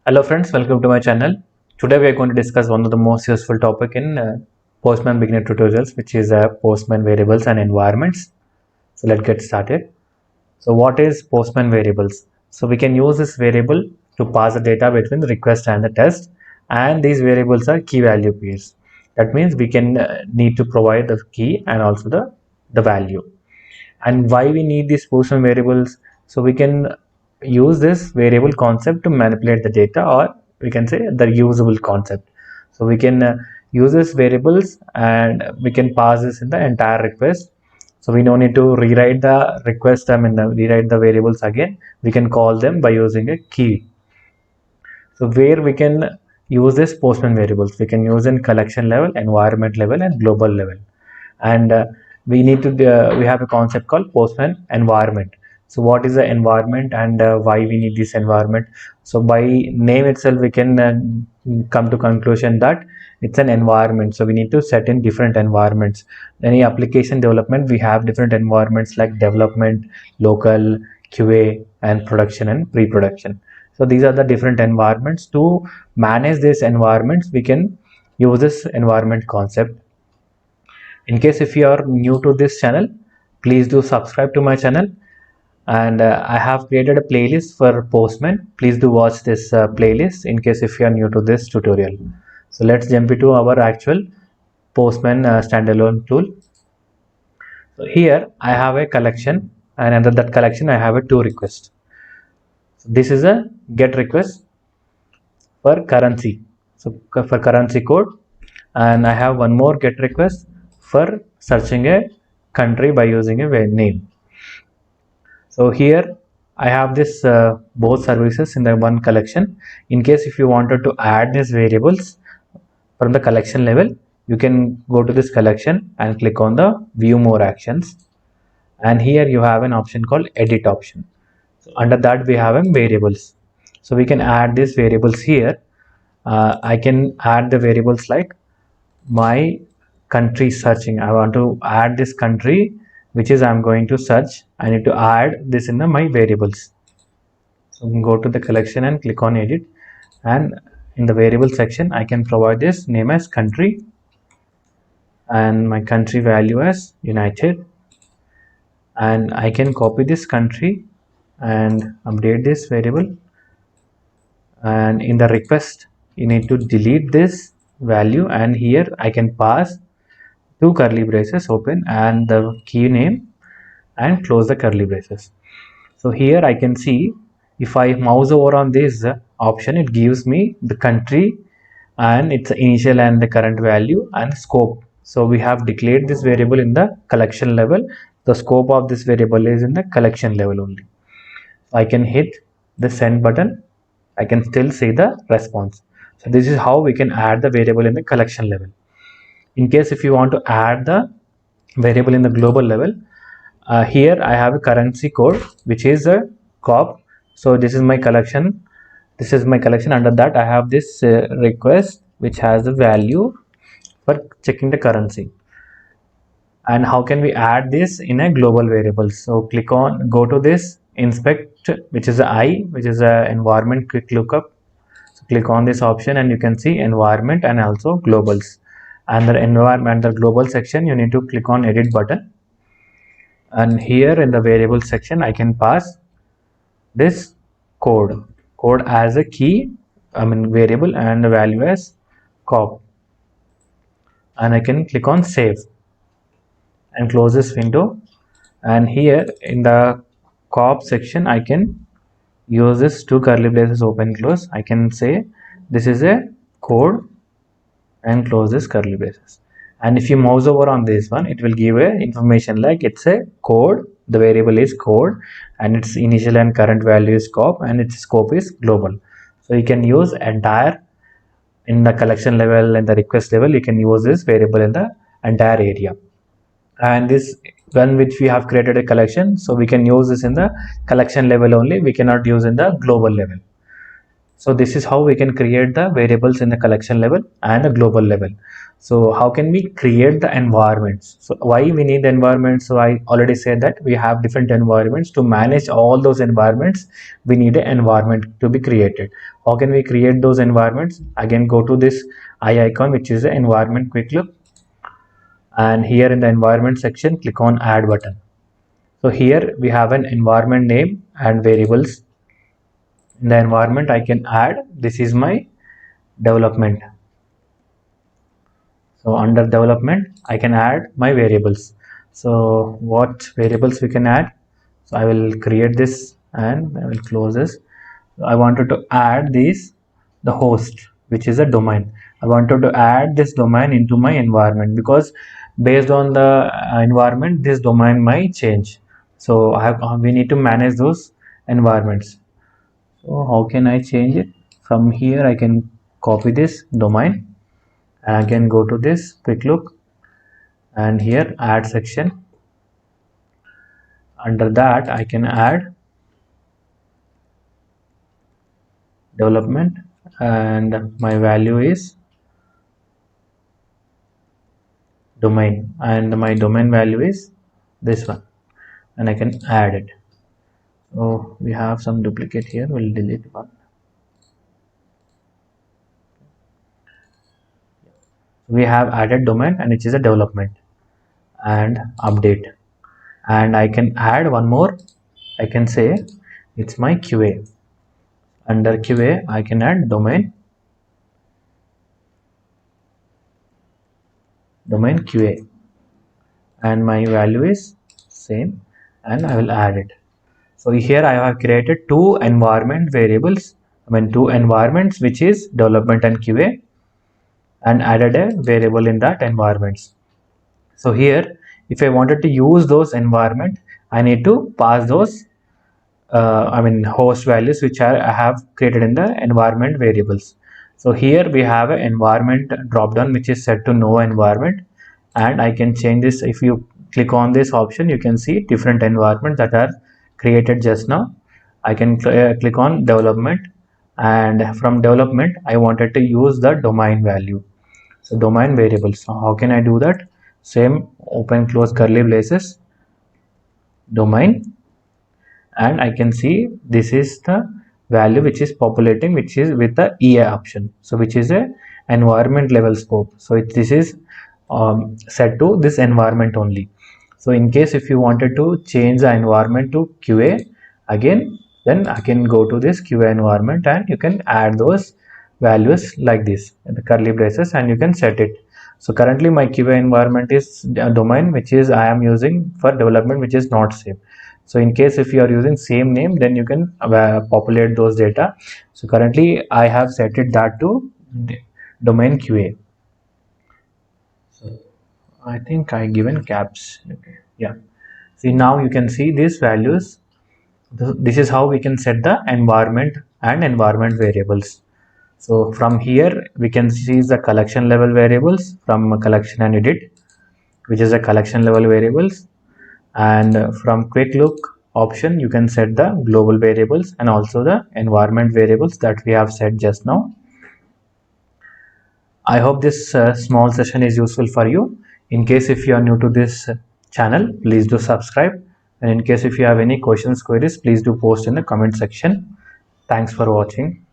Hello friends, welcome to my channel. Today we are going to discuss one of the most useful topic in Postman beginner tutorials, which is Postman variables and environments. So let's get started. So what is Postman variables? So we can use this variable to pass the data between the request and the test, and these variables are key value pairs. That means we can need to provide the key and also the value. And why we need these Postman variables? So we can use this variable concept to manipulate the data, or we can say the usable concept. So we can use this variables and we can pass this in the entire request. So we don't need to rewrite the request, rewrite the variables again. We can call them by using a key. So where we can use this Postman variables, we can use in collection level, environment level, and global level. And we need to we have a concept called Postman environment. So what is the environment, and why we need this environment? So by name itself we can come to conclusion that it's an environment. So we need to set in different environments. Any application development, we have different environments like development, local, QA, and production and pre-production. So these are the different environments. To manage these environments, we can use this environment concept. In case if you are new to this channel, please do subscribe to my channel. And I have created a playlist for Postman. Please do watch this playlist in case if you are new to this tutorial. So let's jump into our actual Postman standalone tool. So here I have a collection, and under that collection I have a two requests. So this is a get request for currency. So for currency code, and I have one more get request for searching a country by using a name. So here I have this both services in the one collection. In case if you wanted to add these variables from the collection level, you can go to this collection and click on the view more actions, and here you have an option called edit option. So under that we have variables. So we can add these variables here. I can add the variables like my country searching. I want to add this country which is I'm going to search. I need to add this in my variables. So go to the collection and click on edit, and in the variable section I can provide this name as country and my country value as United, and I can copy this country and update this variable. And in the request you need to delete this value, and here I can pass two curly braces open and the key name and close the curly braces. So here I can see if I mouse over on this option, it gives me the country and its initial and the current value and scope. So we have declared this variable in the collection level. The scope of this variable is in the collection level only. I can hit the send button. I can still see the response. So this is how we can add the variable in the collection level. In case if you want to add the variable in the global level, here I have a currency code which is a COP. So this is my collection. This is my collection. Under that I have this request which has the value for checking the currency. And how can we add this in a global variable? So go to this inspect, which is I, which is a environment quick lookup. So click on this option and you can see environment and also globals. And the environment, the global section, you need to click on edit button. And here in the variable section, I can pass this code as a key, variable, and the value as COP. And I can click on save and close this window. And here in the COP section, I can use this two curly braces open close. I can say this is a code and close this curly braces. And if you mouse over on this one, it will give a information like it's a code, the variable is code, and its initial and current value is COP, and its scope is global. So you can use entire in the collection level and the request level, you can use this variable in the entire area. And this one which we have created a collection, so we can use this in the collection level only, we cannot use in the global level. So this is how we can create the variables in the collection level and the global level. So how can we create the environments? So why we need the environment? So I already said that we have different environments. To manage all those environments, we need an environment to be created. How can we create those environments? Again, go to this eye icon, which is the environment quick look, and here in the environment section, click on add button. So here we have an environment name and variables. In the environment, I can add, this is my development. So under development, I can add my variables. So what variables we can add? So I will create this and I will close this. I wanted to add this, the host, which is a domain. I wanted to add this domain into my environment, because based on the environment, this domain might change. So we need to manage those environments. So how can I change it? From here I can copy this domain and again go to this quick look, and here add section. Under that I can add development and my value is domain, and my domain value is this one, and I can add it. So we have some duplicate here, we'll delete one. We have added domain and it is a development and update, and I can add one more. I can say it's my QA. Under QA I can add domain QA, and my value is same, and I will add it. So here I have created two environment variables, two environments, which is development and QA, and added a variable in that environments. So here if I wanted to use those environment, I need to pass those host values which I have created in the environment variables. So here we have an environment drop down which is set to no environment, and I can change this. If you click on this option, you can see different environments that are created just now. I can click on development, and from development I wanted to use the domain value. So domain variables. So how can I do that? Same, open close curly braces, domain, and I can see this is the value which is populating, which is with the EA option, so which is a environment level scope. So this is set to this environment only. So in case if you wanted to change the environment to QA again, then I can go to this QA environment and you can add those values like this in the curly braces, and you can set it. So currently my QA environment is a domain which is I am using for development, which is not same. So in case if you are using same name, then you can populate those data. So currently I have set it that to domain QA. So I think I given caps. Okay. Yeah. See, now you can see these values. This is how we can set the environment and environment variables. So from here we can see the collection level variables from collection and edit, which is the collection level variables, and from quick look option you can set the global variables and also the environment variables that we have set just now. I hope this small session is useful for you. In case if you are new to this channel, please do subscribe, and in case if you have any questions, queries, please do post in the comment section. Thanks for watching.